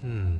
Hmm.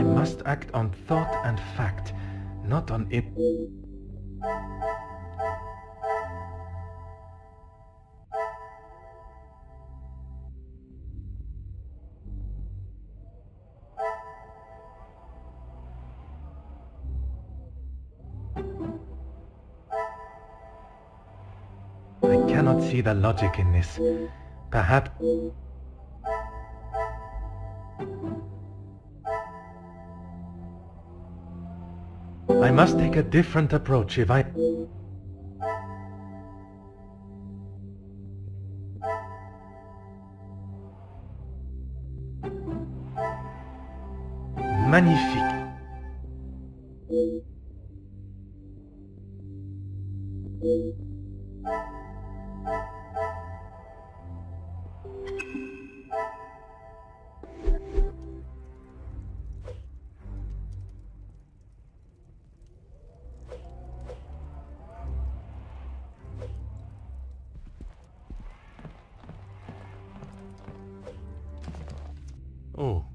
I must act on thought and fact, not on it. I cannot see the logic in this. Perhaps... I must take a different approach if I... Magnifique. Oh.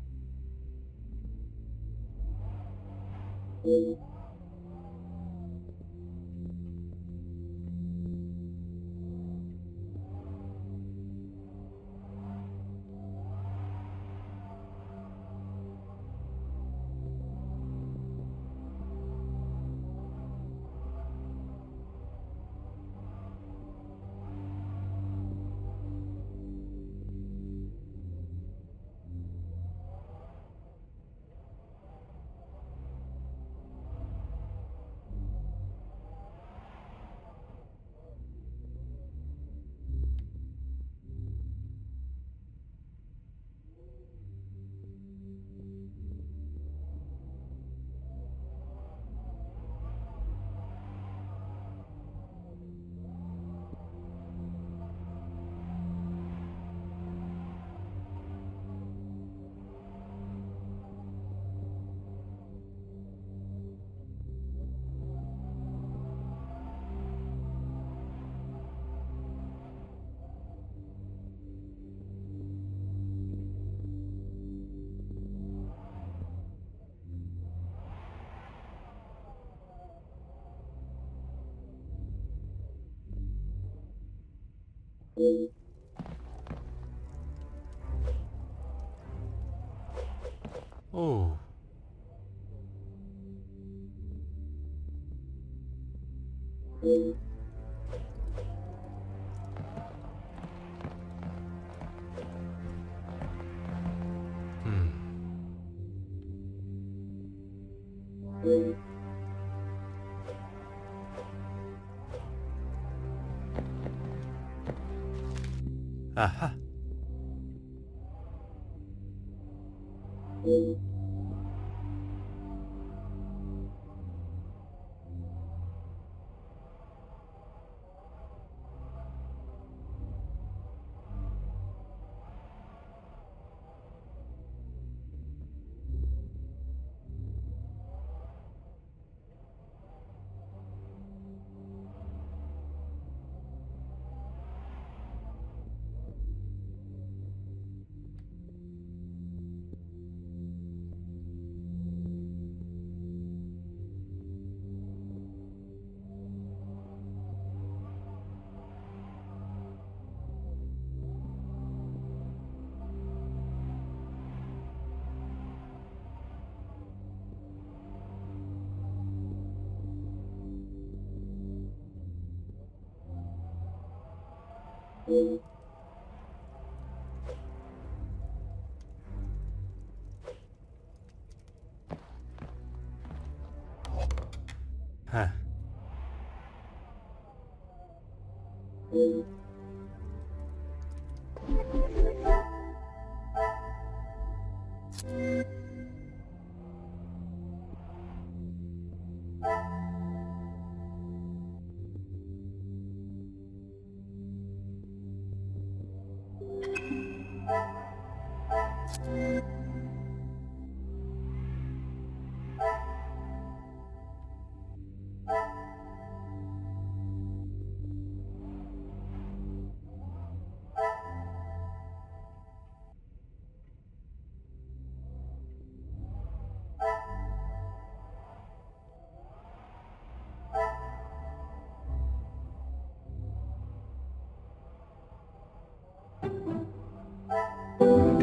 Oh. Aha. Huh.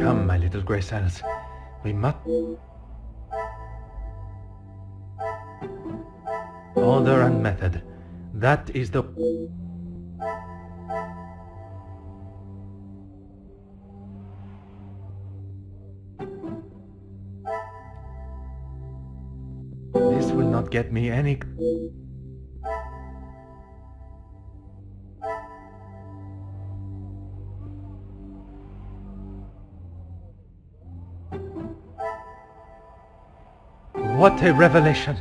Come, my little grey cells. We must... Order and method. That is the... This will not get me any... What a revelation!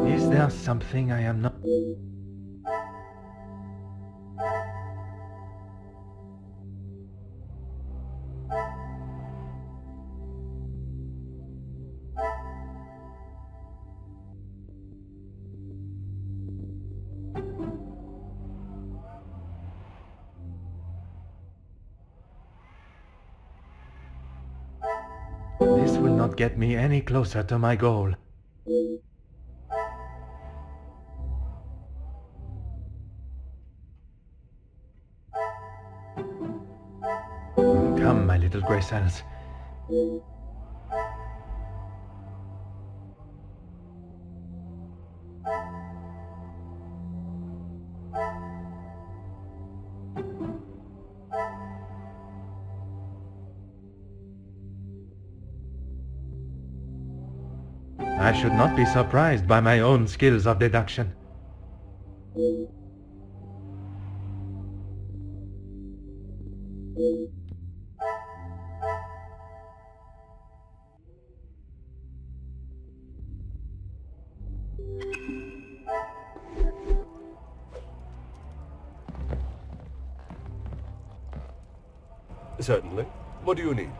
Is there something I am not... This will not get me any closer to my goal. Come, my little grey cells. I should not be surprised by my own skills of deduction. Certainly. What do you need?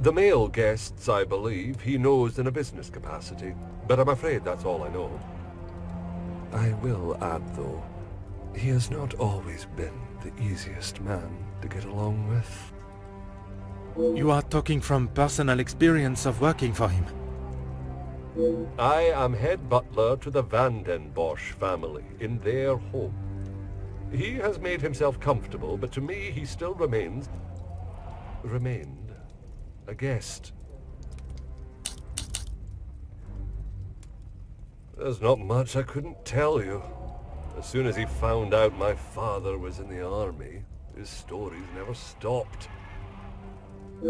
The male guests, I believe, he knows in a business capacity, but I'm afraid that's all I know. I will add, though, he has not always been the easiest man to get along with. You are talking from personal experience of working for him. I am head butler to the Bosch family in their home. He has made himself comfortable, but to me he still remained a guest. There's not much I couldn't tell you. As soon as he found out my father was in the army, his stories never stopped.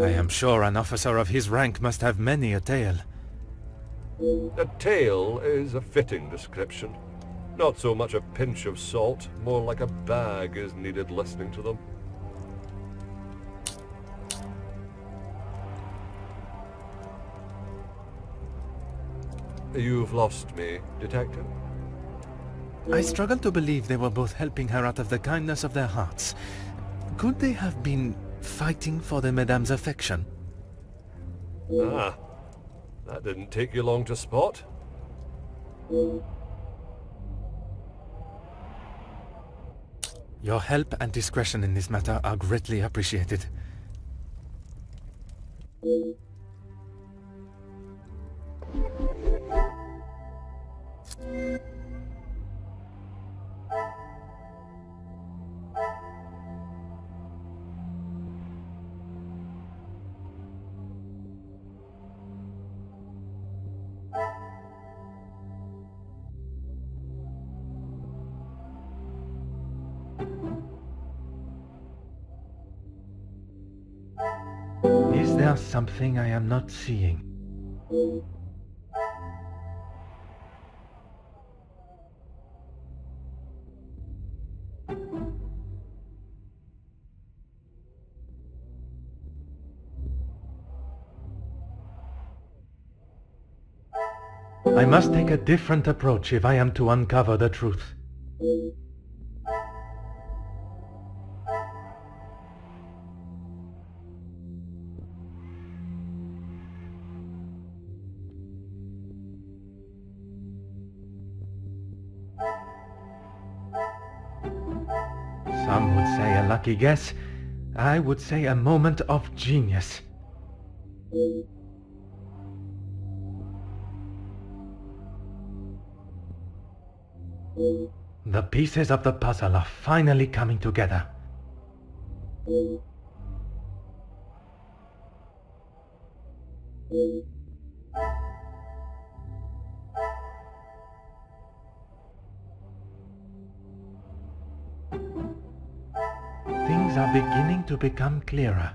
I am sure an officer of his rank must have many a tale. A tale is a fitting description. Not so much a pinch of salt, more like a bag is needed listening to them. You've lost me, detective. I struggle to believe they were both helping her out of the kindness of their hearts. Could they have been fighting for the madame's affection? Ah, that didn't take you long to spot. Your help and discretion in this matter are greatly appreciated. Is there something I am not seeing? I must take a different approach if I am to uncover the truth. Some would say a lucky guess. I would say a moment of genius. The pieces of the puzzle are finally coming together. Things are beginning to become clearer.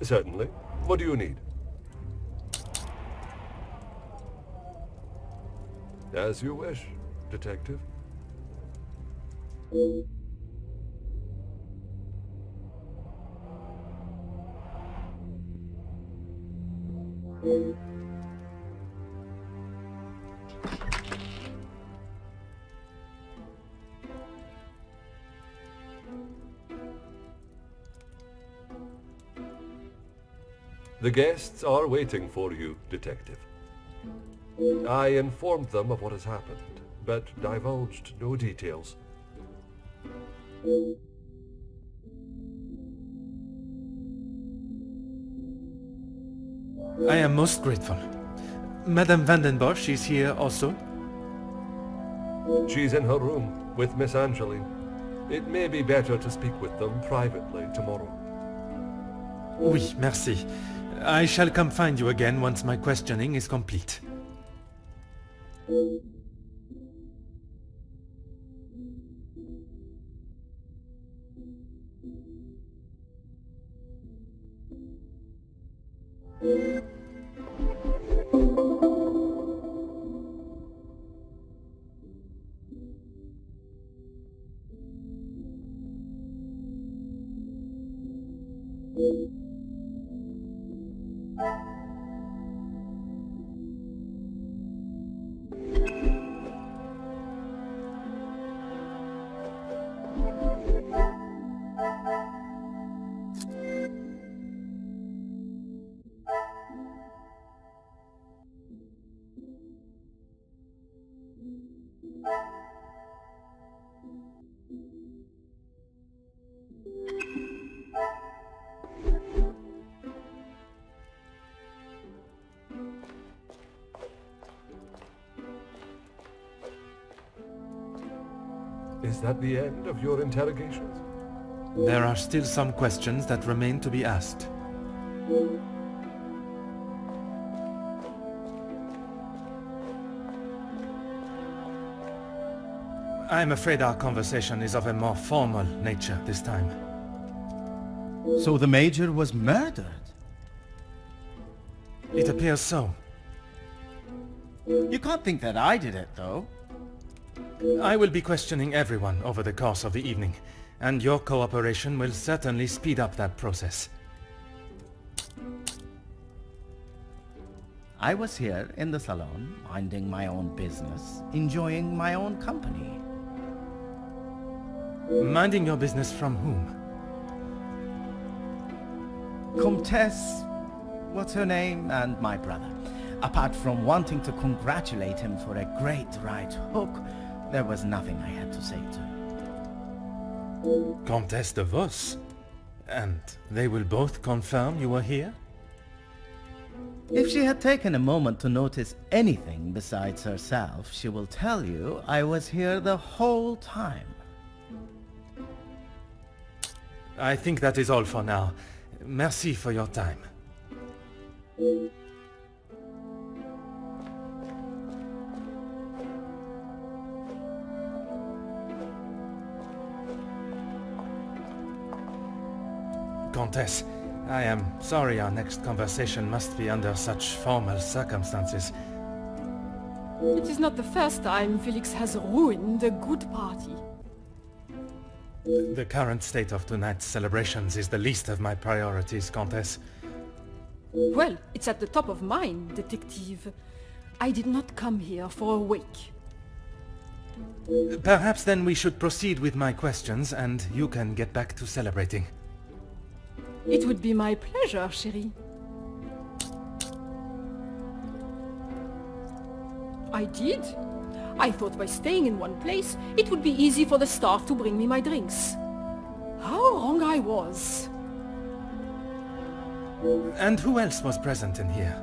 Certainly. What do you need? As you wish, detective. The guests are waiting for you, detective. I informed them of what has happened, but divulged no details. I am most grateful. Madame Bosch is here also? She's in her room with Miss Angeline. It may be better to speak with them privately tomorrow. Oui, merci. I shall come find you again once my questioning is complete. Is that the end of your interrogations? There are still some questions that remain to be asked. I'm afraid our conversation is of a more formal nature this time. So the Major was murdered? It appears so. You can't think that I did it, though. I will be questioning everyone over the course of the evening, and your cooperation will certainly speed up that process. I was here in the salon, minding my own business, enjoying my own company. Minding your business from whom? Comtesse, what's her name, and my brother. Apart from wanting to congratulate him for a great right hook, there was nothing I had to say to. Comtesse de Vos? And they will both confirm you were here? If she had taken a moment to notice anything besides herself, she will tell you I was here the whole time. I think that is all for now. Merci for your time. Comtesse, I am sorry our next conversation must be under such formal circumstances. It is not the first time Felix has ruined a good party. The current state of tonight's celebrations is the least of my priorities, Comtesse. Well, it's at the top of mine, detective. I did not come here for a wake. Perhaps then we should proceed with my questions and you can get back to celebrating. It would be my pleasure, chérie. I did. I thought by staying in one place, it would be easy for the staff to bring me my drinks. How wrong I was. And who else was present in here?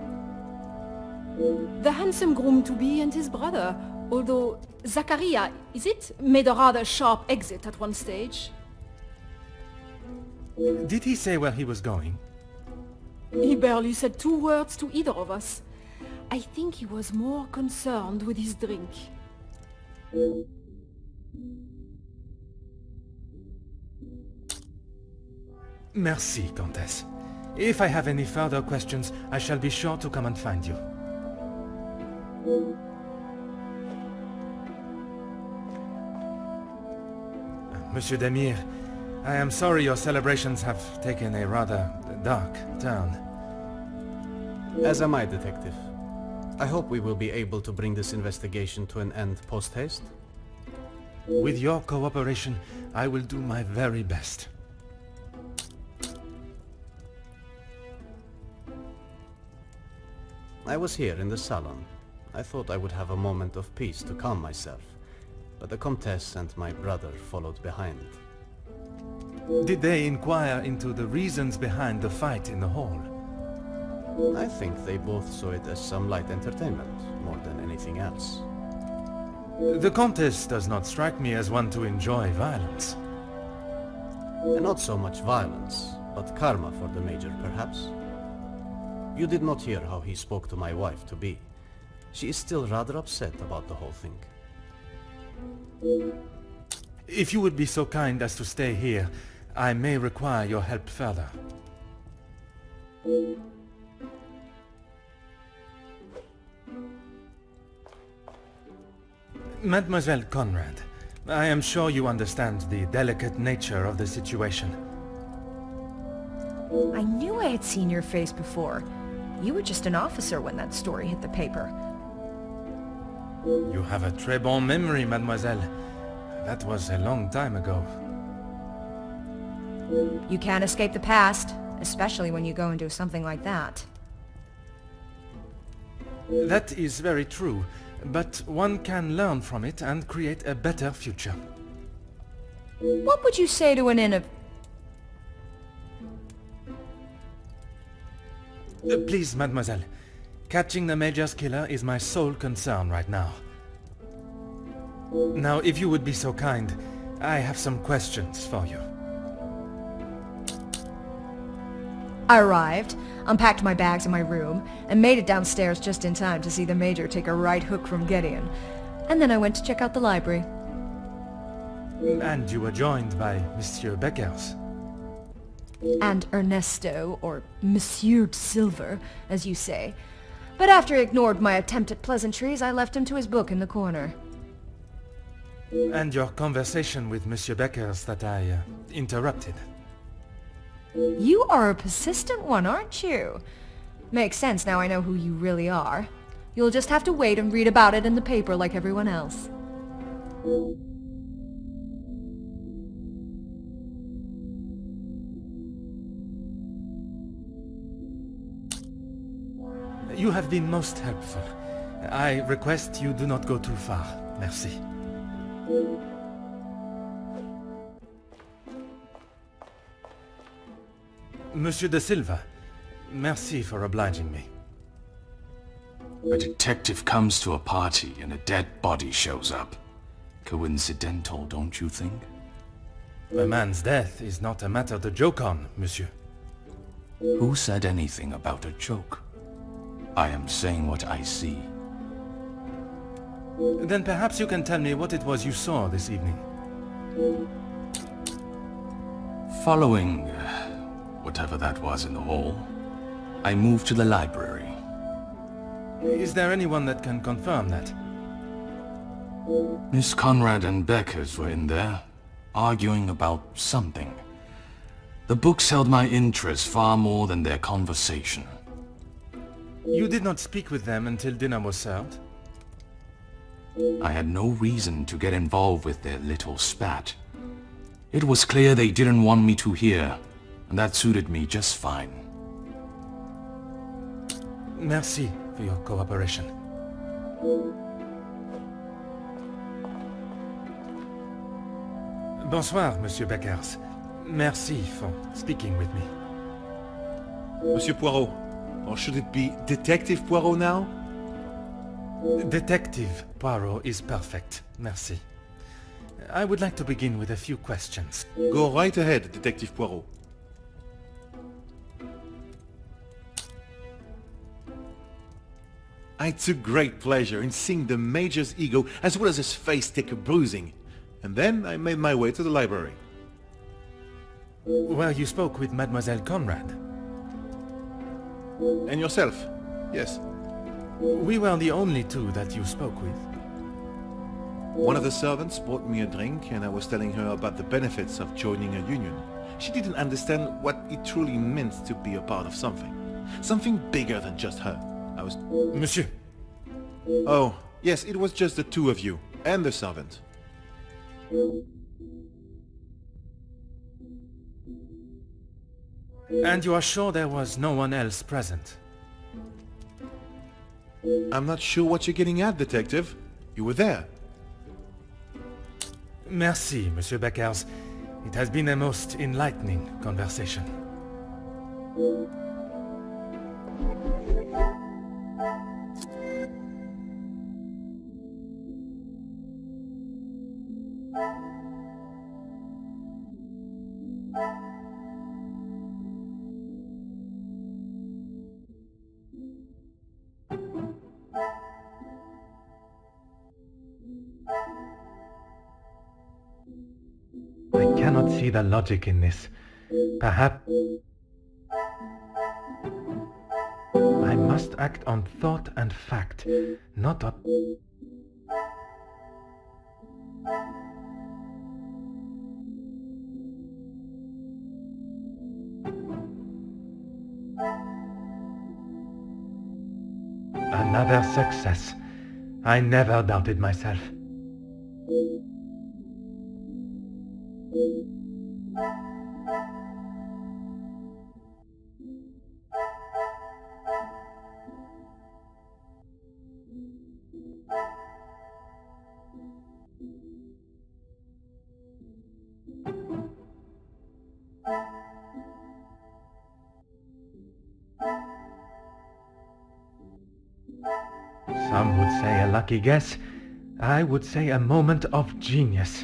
The handsome groom-to-be and his brother, although Zachariah, is it, made a rather sharp exit at one stage. Did he say where he was going? He barely said 2 words to either of us. I think he was more concerned with his drink. Merci, Comtesse. If I have any further questions, I shall be sure to come and find you. Monsieur Demire, I am sorry your celebrations have taken a rather dark turn. As am I, Detective. I hope we will be able to bring this investigation to an end post-haste. With your cooperation, I will do my very best. I was here in the salon. I thought I would have a moment of peace to calm myself, but the Comtesse and my brother followed behind. Did they inquire into the reasons behind the fight in the hall? I think they both saw it as some light entertainment, more than anything else. The Comtesse does not strike me as one to enjoy violence. And not so much violence, but karma for the Major, perhaps. You did not hear how he spoke to my wife-to-be. She is still rather upset about the whole thing. If you would be so kind as to stay here, I may require your help further. Mademoiselle Conrad, I am sure you understand the delicate nature of the situation. I knew I had seen your face before. You were just an officer when that story hit the paper. You have a très bon memory, mademoiselle. That was a long time ago. You can't escape the past, especially when you go and do something like that. That is very true, but one can learn from it and create a better future. What would you say to an Please, mademoiselle. Catching the Major's killer is my sole concern right now. Now, if you would be so kind, I have some questions for you. I arrived, unpacked my bags in my room, and made it downstairs just in time to see the Major take a right hook from Gideon. And then I went to check out the library. And you were joined by Monsieur Beckers. And Ernesto, or Monsieur Silver, as you say. But after he ignored my attempt at pleasantries, I left him to his book in the corner. And your conversation with Monsieur Beckers that I interrupted. You are a persistent one, aren't you? Makes sense now I know who you really are. You'll just have to wait and read about it in the paper like everyone else. You have been most helpful. I request you do not go too far. Merci. Monsieur de Silva, merci for obliging me. A detective comes to a party and a dead body shows up. Coincidental, don't you think? A man's death is not a matter to joke on, monsieur. Who said anything about a joke? I am saying what I see. Then perhaps you can tell me what it was you saw this evening. Following whatever that was in the hall, I moved to the library. Is there anyone that can confirm that? Miss Conrad and Beckers were in there, arguing about something. The books held my interest far more than their conversation. You did not speak with them until dinner was served? I had no reason to get involved with their little spat. It was clear they didn't want me to hear, and that suited me just fine. Merci for your cooperation. Bonsoir, Monsieur Beckers. Merci for speaking with me. Monsieur Poirot, or should it be Detective Poirot now? Detective Poirot is perfect. Merci. I would like to begin with a few questions. Go right ahead, Detective Poirot. I took great pleasure in seeing the Major's ego as well as his face take a bruising. And then I made my way to the library. Well, you spoke with Mademoiselle Conrad. And yourself? Yes. We were the only two that you spoke with. One of the servants bought me a drink and I was telling her about the benefits of joining a union. She didn't understand what it truly meant to be a part of something. Something bigger than just her. I was... Monsieur. Oh, yes, it was just the two of you and the servant. And you are sure there was no one else present? I'm not sure what you're getting at, Detective. You were there. Merci, Monsieur Beckers. It has been a most enlightening conversation. I cannot see the logic in this. Perhaps I must act on thought and fact, not on... Another success. I never doubted myself. Some would say a lucky guess. I would say a moment of genius.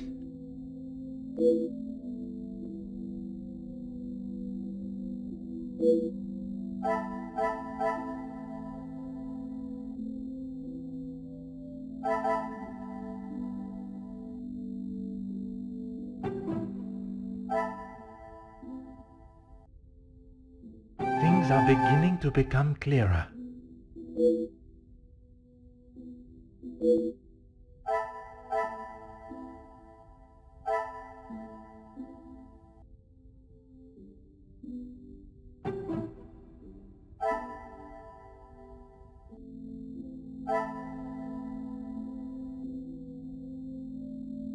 Things are beginning to become clearer.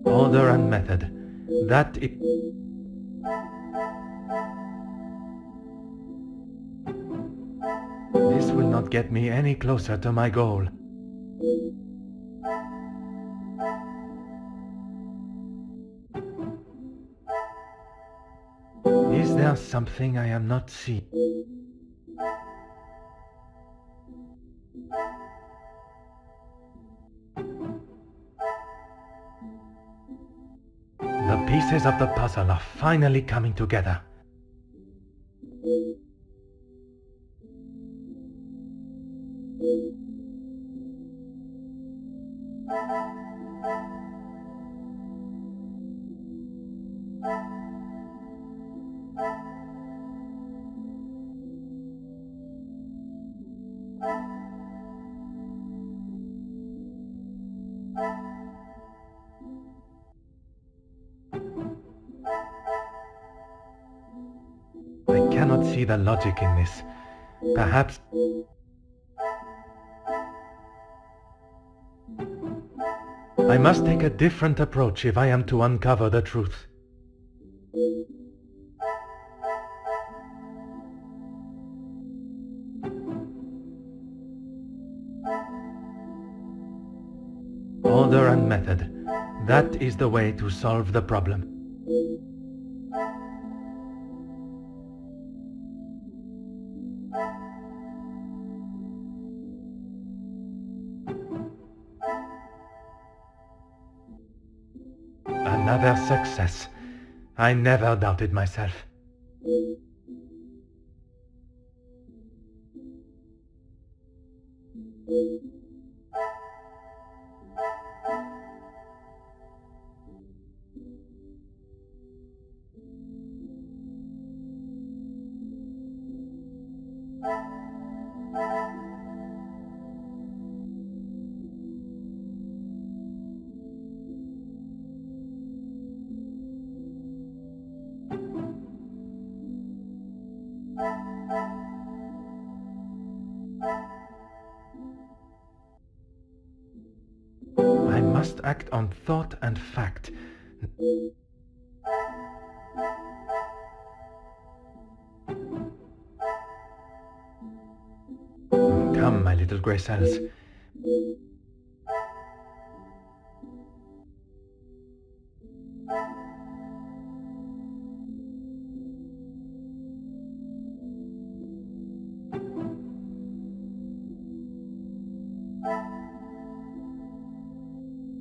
Order and method. That is... This will not get me any closer to my goal. Is there something I am not seeing? The pieces of the puzzle are finally coming together. I cannot see the logic in this. Perhaps... I must take a different approach if I am to uncover the truth. Order and method. That is the way to solve the problem. Another success. I never doubted myself. I must act on thought and fact. Come, my little grey cells.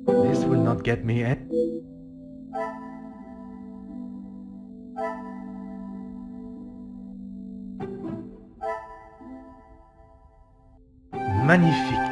This will not get me in. Magnifique.